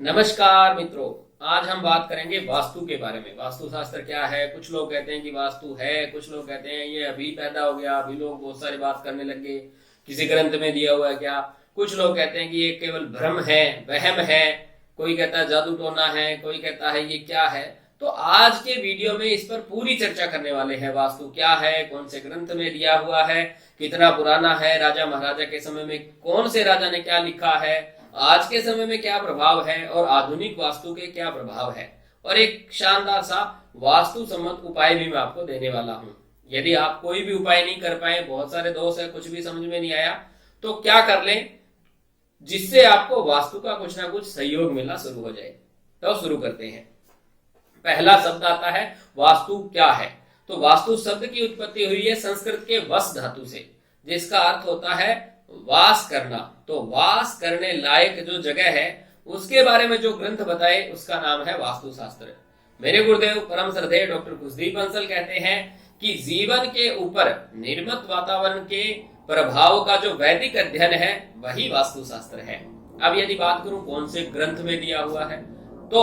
नमस्कार मित्रों। आज हम बात करेंगे वास्तु के बारे में। वास्तुशास्त्र क्या है? कुछ लोग कहते हैं कि वास्तु है, कुछ लोग कहते हैं ये अभी पैदा हो गया, अभी लोग बहुत सारी बात करने लग गए, किसी ग्रंथ में दिया हुआ है क्या। कुछ लोग कहते हैं कि ये केवल भ्रम है, वहम है, कोई कहता है जादू टोना है, कोई कहता है ये क्या है। तो आज के वीडियो में इस पर पूरी चर्चा करने वाले हैं। वास्तु क्या है, कौन से ग्रंथ में दिया हुआ है, कितना पुराना है, राजा महाराजा के समय में कौन से राजा ने क्या लिखा है, आज के समय में क्या प्रभाव है और आधुनिक वास्तु के क्या प्रभाव है, और एक शानदार सा वास्तु सम्मत उपाय भी मैं आपको देने वाला हूं। यदि आप कोई भी उपाय नहीं कर पाए, बहुत सारे दोष है, कुछ भी समझ में नहीं आया, तो क्या कर लें जिससे आपको वास्तु का कुछ ना कुछ सहयोग मिलना शुरू हो जाए। तो शुरू करते हैं। पहला शब्द आता है वास्तु क्या है। तो वास्तु शब्द की उत्पत्ति हुई है संस्कृत के वस धातु से, जिसका अर्थ होता है वास करना। तो वास करने लायक जो जगह है उसके बारे में जो ग्रंथ बताए उसका नाम है वास्तुशास्त्र। मेरे गुरुदेव परम श्रद्धेय डॉक्टर कुलदीप बंसल कहते हैं कि जीवन के ऊपर निर्मित वातावरण के प्रभाव का जो वैदिक अध्ययन है वही वास्तुशास्त्र है। अब यदि बात करूं कौन से ग्रंथ में दिया हुआ है, तो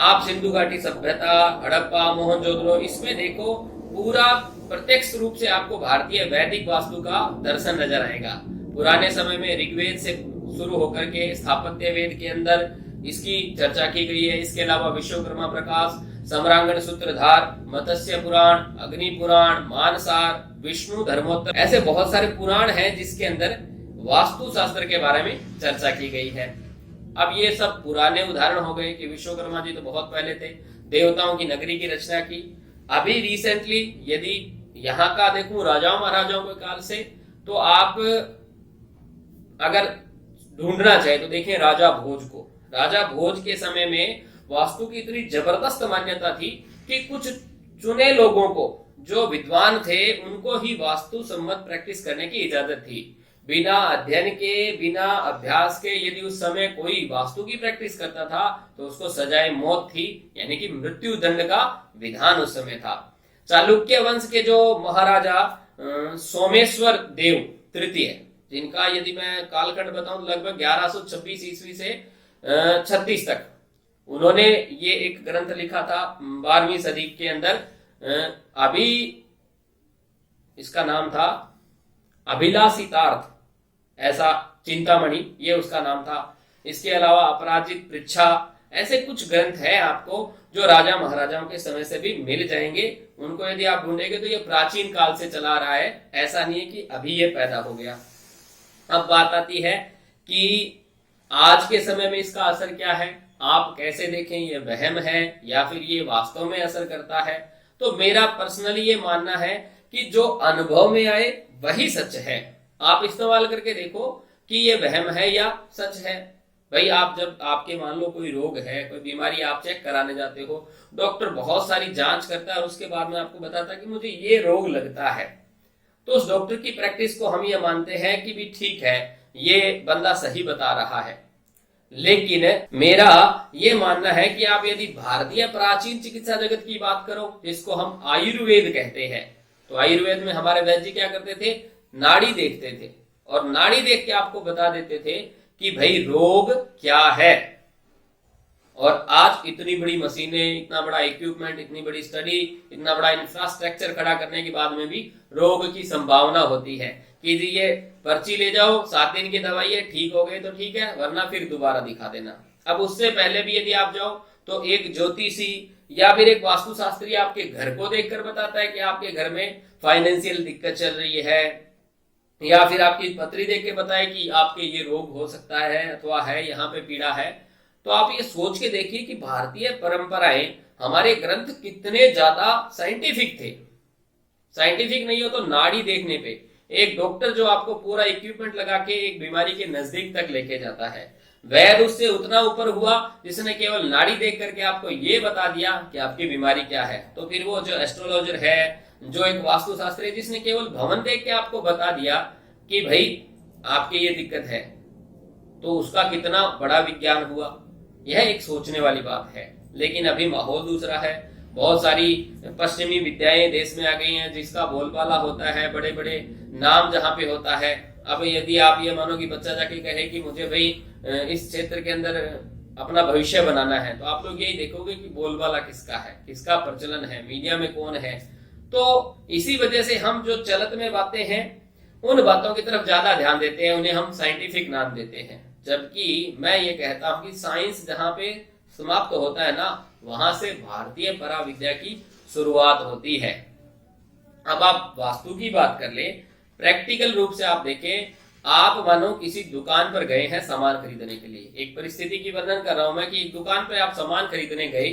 आप सिंधु घाटी सभ्यता, हड़प्पा, मोहनजोदड़ो, इसमें देखो पूरा प्रत्यक्ष रूप से आपको भारतीय वैदिक वास्तु का दर्शन नजर आएगा। पुराने समय में ऋग्वेद से शुरू होकर के स्थापत्य वेद के अंदर इसकी चर्चा की गई है। इसके अलावा विश्वकर्मा प्रकाश, सम्रांगण सूत्रधार, मत्स्य पुराण, अग्नि पुराण, मानसार, विष्णु धर्मोत्तर, ऐसे बहुत सारे पुराण हैं जिसके अंदर वास्तु शास्त्र के बारे में चर्चा की गई है। अब ये सब पुराने उदाहरण हो गए कि विश्वकर्मा जी तो बहुत पहले थे, देवताओं की नगरी की रचना की। अभी रिसेंटली यदि यहाँ का देखूं राजाओं महाराजाओं के काल से, तो आप अगर ढूंढना चाहे तो देखें राजा भोज को। राजा भोज के समय में वास्तु की इतनी जबरदस्त मान्यता थी कि कुछ चुने लोगों को, जो विद्वान थे, उनको ही वास्तु सम्मत प्रैक्टिस करने की इजाजत थी। बिना अध्ययन के, बिना अभ्यास के यदि उस समय कोई वास्तु की प्रैक्टिस करता था तो उसको सजाए मौत थी, यानी कि मृत्यु दंड का विधान उस समय था। चालुक्य वंश के जो महाराजा सोमेश्वर देव तृतीय, जिनका यदि मैं कालखंड बताऊं तो लगभग 1126 ईस्वी से 36 तक, उन्होंने ये एक ग्रंथ लिखा था 12वीं सदी के अंदर। अभी इसका नाम था अभिलाषितार्थ, ऐसा चिंतामणि, ये उसका नाम था। इसके अलावा अपराजित पृच्छा, ऐसे कुछ ग्रंथ हैं आपको जो राजा महाराजाओं के समय से भी मिल जाएंगे। उनको यदि आप ढूंढेंगे तो ये प्राचीन काल से चला रहा है, ऐसा नहीं है कि अभी ये पैदा हो गया। अब बात आती है कि आज के समय में इसका असर क्या है, आप कैसे देखें, ये वहम है या फिर ये वास्तव में असर करता है। तो मेरा पर्सनली ये मानना है कि जो अनुभव में आए वही सच है। आप इस्तेमाल करके देखो कि ये वहम है या सच है। भाई आप जब आपके मान लो कोई रोग है, कोई बीमारी, आप चेक कराने जाते हो, डॉक्टर बहुत सारी जांच करता है और उसके बाद में आपको बताता है कि मुझे ये रोग लगता है, तो उस डॉक्टर की प्रैक्टिस को हम ये मानते हैं कि भी ठीक है, ये बंदा सही बता रहा है। लेकिन मेरा ये मानना है कि आप यदि भारतीय प्राचीन चिकित्सा जगत की बात करो, जिसको हम आयुर्वेद कहते हैं, तो आयुर्वेद में हमारे वैद्य जी क्या करते थे, नाड़ी देखते थे और नाड़ी देख के आपको बता देते थे कि भाई रोग क्या है। और आज इतनी बड़ी मशीनें, इतना बड़ा इक्विपमेंट, इतनी बड़ी स्टडी, इतना बड़ा इंफ्रास्ट्रक्चर खड़ा करने के बाद में भी रोग की संभावना होती है कि जी ये पर्ची ले जाओ, 7 दिन की दवाई है, ठीक हो गए तो ठीक है, वरना फिर दोबारा दिखा देना। अब उससे पहले भी यदि आप जाओ तो एक ज्योतिषी या फिर एक वास्तुशास्त्री आपके घर को देखकर बताता है कि आपके घर में फाइनेंशियल दिक्कत चल रही है, या फिर आपकी पत्री देख के बताए कि आपके ये रोग हो सकता है अथवा है, यहाँ पे पीड़ा है। तो आप ये सोच के देखिए कि भारतीय परंपराएं, हमारे ग्रंथ कितने ज्यादा साइंटिफिक थे। साइंटिफिक नहीं हो तो नाड़ी देखने पे एक डॉक्टर जो आपको पूरा इक्विपमेंट लगा के एक बीमारी के नजदीक तक लेके जाता है, वैद्य उससे उतना ऊपर हुआ जिसने केवल नाड़ी देख करके आपको ये बता दिया कि आपकी बीमारी क्या है। तो फिर वो जो एस्ट्रोलॉजर है, जो एक वास्तुशास्त्री, जिसने केवल भवन देख के आपको बता दिया कि भाई आपकी ये दिक्कत है, तो उसका कितना बड़ा विज्ञान हुआ। यह एक सोचने वाली बात है। लेकिन अभी माहौल दूसरा है। बहुत सारी पश्चिमी विद्याएं देश में आ गई हैं जिसका बोलबाला होता है, बड़े बड़े नाम जहां पे होता है। अब यदि आप ये मानो कि बच्चा जाके कहे कि मुझे भाई इस क्षेत्र के अंदर अपना भविष्य बनाना है, तो आप लोग यही देखोगे कि बोलबाला किसका है, किसका प्रचलन है, मीडिया में कौन है। तो इसी वजह से हम जो चलत में बातें हैं उन बातों की तरफ ज्यादा ध्यान देते हैं, उन्हें हम साइंटिफिक नाम देते हैं। जबकि मैं ये कहता हूं कि साइंस जहां पे समाप्त होता है ना, वहां से भारतीय पराविद्या की शुरुआत होती है। अब आप वास्तु की बात कर ले, प्रैक्टिकल रूप से आप देखें, आप मानो किसी दुकान पर गए हैं सामान खरीदने के लिए। एक परिस्थिति की वर्णन कर रहा हूं मैं कि एक दुकान पर आप सामान खरीदने गए,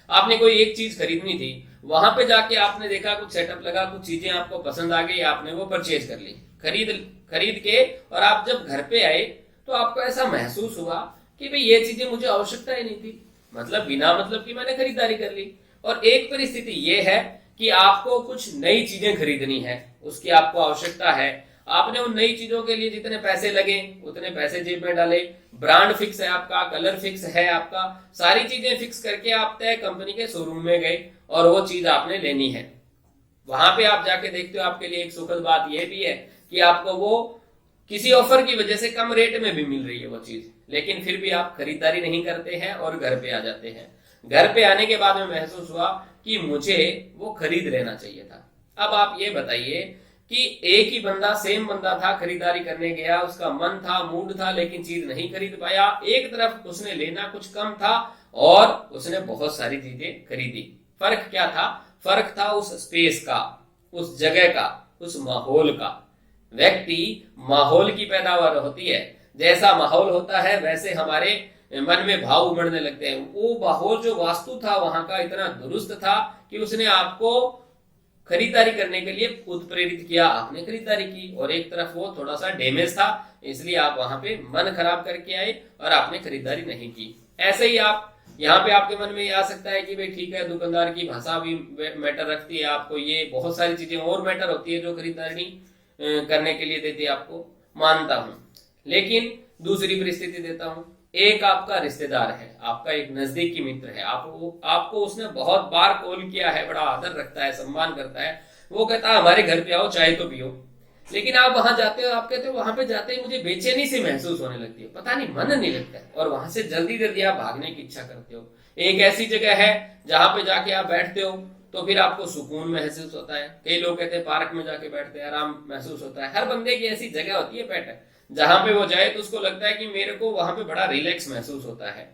आपने कोई एक चीज खरीदनी थी, वहां पे जाके आपने देखा कुछ सेटअप लगा, कुछ चीजें आपको पसंद आ गई, आपने वो परचेज कर ली, खरीद के, और आप जब घर पे आए तो आपको ऐसा महसूस हुआ कि भाई ये चीजें मुझे आवश्यकता ही नहीं थी, मतलब बिना मतलब की मैंने खरीदारी कर ली। और एक परिस्थिति ये है कि आपको कुछ नई चीजें खरीदनी है, उसकी आपको आवश्यकता है, आपने उन नई चीजों के लिए जितने पैसे लगे उतने पैसे जेब में डाले, ब्रांड फिक्स है आपका, कलर फिक्स है आपका, सारी चीजें फिक्स करके आप तय कंपनी के शोरूम में गए और वो चीज आपने लेनी है। वहां पे आप जाके देखते हो, आपके लिए एक सुखद बात यह भी है कि आपको वो किसी ऑफर की वजह से कम रेट में भी मिल रही है वो चीज, लेकिन फिर भी आप खरीदारी नहीं करते हैं और घर पे आ जाते हैं। घर पे आने के बाद में महसूस हुआ कि मुझे वो खरीद लेना चाहिए था। अब आप ये बताइए कि एक ही बंदा, सेम बंदा था, खरीदारी करने गया, उसका मन था, मूड था, लेकिन चीज नहीं खरीद पाया। एक तरफ उसने लेना कुछ कम था और उसने बहुत सारी चीजें खरीदी। फर्क क्या था? फर्क था उस स्पेस का, उस जगह का, उस माहौल का। व्यक्ति माहौल की पैदावार होती है, जैसा माहौल होता है वैसे हमारे मन में भाव उमड़ने लगते हैं। वो माहौल जो वास्तु था वहां का इतना दुरुस्त था कि उसने आपको खरीदारी करने के लिए उत्प्रेरित किया, आपने खरीदारी की। और एक तरफ वो थोड़ा सा डैमेज था, इसलिए आप वहां पे मन खराब करके आए और आपने खरीदारी नहीं की। ऐसे ही आप यहाँ पे आपके मन में ये आ सकता है कि भाई ठीक है, दुकानदार की भाषा भी मैटर रखती है, आपको ये बहुत सारी चीजें और मैटर होती है जो खरीदारी करने के लिए देती है, आपको मानता हूं। लेकिन दूसरी परिस्थिति देता हूं, एक आपका रिश्तेदार है, आपका एक नजदीकी मित्र है, आपको उसने बहुत बार कॉल किया है, बड़ा आदर रखता है, सम्मान करता है, वो कहता है हमारे घर पे आओ, चाय तो पियो। लेकिन आप वहां जाते हो, आप कहते हो वहां पे जाते ही मुझे बेचैनी सी महसूस होने लगती है, पता नहीं मन नहीं लगता है, और वहां से जल्दी जल्दी आप भागने की इच्छा करते हो। एक ऐसी जगह है जहां पे जाके आप बैठते हो तो फिर आपको सुकून महसूस होता है। कई लोग कहते हैं पार्क में जाके बैठते हैं, आराम महसूस होता है। हर बंदे की ऐसी जगह होती है पेट, जहां पे वो जाए तो उसको लगता है कि मेरे को वहां पे बड़ा रिलैक्स महसूस होता है।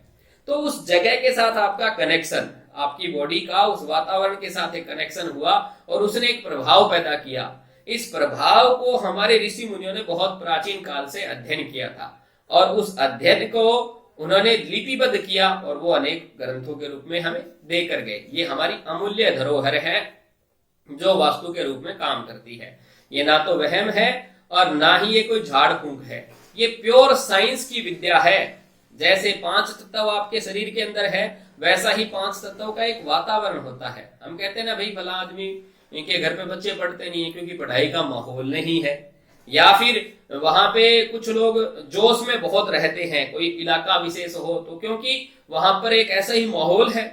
तो उस जगह के साथ आपका कनेक्शन, आपकी बॉडी का उस वातावरण के साथ एक कनेक्शन हुआ और उसने एक प्रभाव पैदा किया। इस प्रभाव को हमारे ऋषि मुनियों ने बहुत प्राचीन काल से अध्ययन किया था और उस अध्ययन को उन्होंने लिपिबद्ध किया और वो अनेक ग्रंथों के रूप में हमें देकर गए। ये हमारी अमूल्य धरोहर है जो वास्तु के रूप में काम करती है। ये ना तो वहम है और ना ही ये कोई झाड़ फूंक है, ये प्योर साइंस की विद्या है। जैसे 5 तत्व आपके शरीर के अंदर है, वैसा ही 5 तत्वों का एक वातावरण होता है। हम कहते हैं ना भाई फला आदमी इनके घर पे बच्चे पढ़ते नहीं है क्योंकि पढ़ाई का माहौल नहीं है, या फिर वहां पे कुछ लोग जोश में बहुत रहते हैं, कोई इलाका विशेष हो तो क्योंकि वहां पर एक ऐसा ही माहौल है,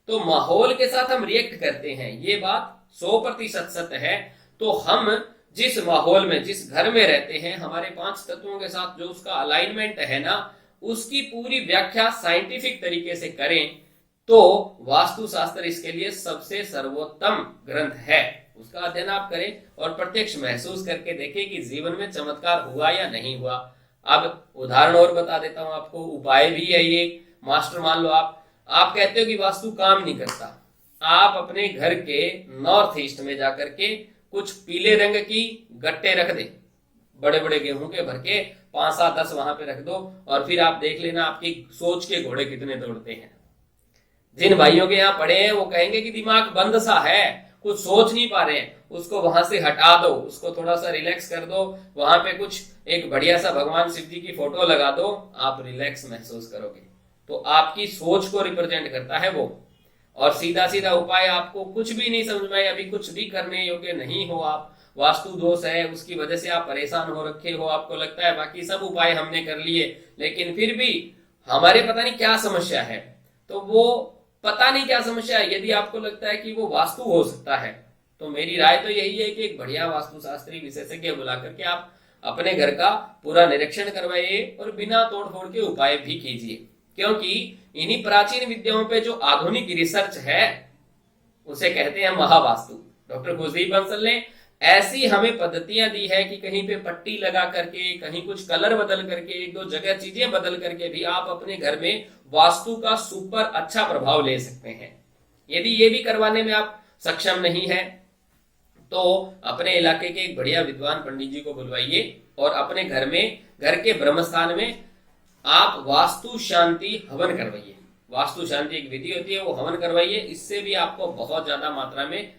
तो माहौल के साथ हम रिएक्ट करते हैं। ये बात 100% सत्य है। तो हम जिस माहौल में, जिस घर में रहते हैं, हमारे 5 तत्वों के साथ जो उसका अलाइनमेंट है ना, उसकी पूरी व्याख्या साइंटिफिक तरीके से करें तो वास्तुशास्त्र इसके लिए सबसे सर्वोत्तम ग्रंथ है। उसका अध्ययन आप करें और प्रत्यक्ष महसूस करके देखें कि जीवन में चमत्कार हुआ या नहीं हुआ। अब उदाहरण और बता देता हूं आपको, उपाय भी है ये। मास्टर मान लो आप कहते हो कि वास्तु काम नहीं करता, आप अपने घर के नॉर्थ ईस्ट में जाकर के कुछ पीले रंग की गट्टे रख दे, बड़े बड़े गेहूं के भर के 5-7-10 वहां पे रख दो और फिर आप देख लेना आपकी सोच के घोड़े कितने दौड़ते हैं। जिन भाइयों के यहाँ पढ़े हैं वो कहेंगे कि दिमाग बंद सा है, कुछ सोच नहीं पा रहे हैं, उसको वहां से हटा दो, उसको थोड़ा सा रिलैक्स कर दो, वहां पे कुछ एक बढ़िया सा भगवान शिव जी की फोटो लगा दो, आप रिलैक्स महसूस करोगे। तो आपकी सोच को रिप्रेजेंट करता है वो। और सीधा सीधा उपाय आपको कुछ भी नहीं समझ में, अभी कुछ भी करने योग्य नहीं हो, आप वास्तु दोष है उसकी वजह से आप परेशान हो रखे हो, आपको लगता है बाकी सब उपाय हमने कर लिए लेकिन फिर भी हमारे पता नहीं क्या समस्या है। तो वो पता नहीं क्या समस्या है, यदि आपको लगता है कि वो वास्तु हो सकता है तो मेरी राय तो यही है कि एक बढ़िया वास्तुशास्त्री विशेषज्ञ बुला करके आप अपने घर का पूरा निरीक्षण करवाइए और बिना तोड़ फोड़ के उपाय भी कीजिए। क्योंकि इन्हीं प्राचीन विद्याओं पे जो आधुनिक रिसर्च है उसे कहते हैं महावास्तु। डॉक्टर कुलदीप बंसल ने ऐसी हमें पद्धतियां दी है कि कहीं पे पट्टी लगा करके, कहीं कुछ कलर बदल करके, एक दो जगह चीजें बदल करके भी आप अपने घर में वास्तु का सुपर अच्छा प्रभाव ले सकते हैं। यदि ये भी करवाने में आप सक्षम नहीं है तो अपने इलाके के एक बढ़िया विद्वान पंडित जी को बुलवाइए और अपने घर में, घर के ब्रह्मस्थान में आप वास्तु शांति हवन करवाइए। वास्तु शांति एक विधि होती है, वो हवन करवाइए। इससे भी आपको बहुत ज्यादा मात्रा में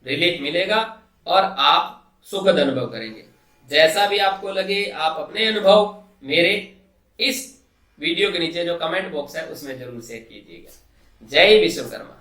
रिलीफ मिलेगा और आप सुखद अनुभव करेंगे। जैसा भी आपको लगे आप अपने अनुभव मेरे इस वीडियो के नीचे जो कमेंट बॉक्स है उसमें जरूर शेयर कीजिएगा। जय विश्वकर्मा।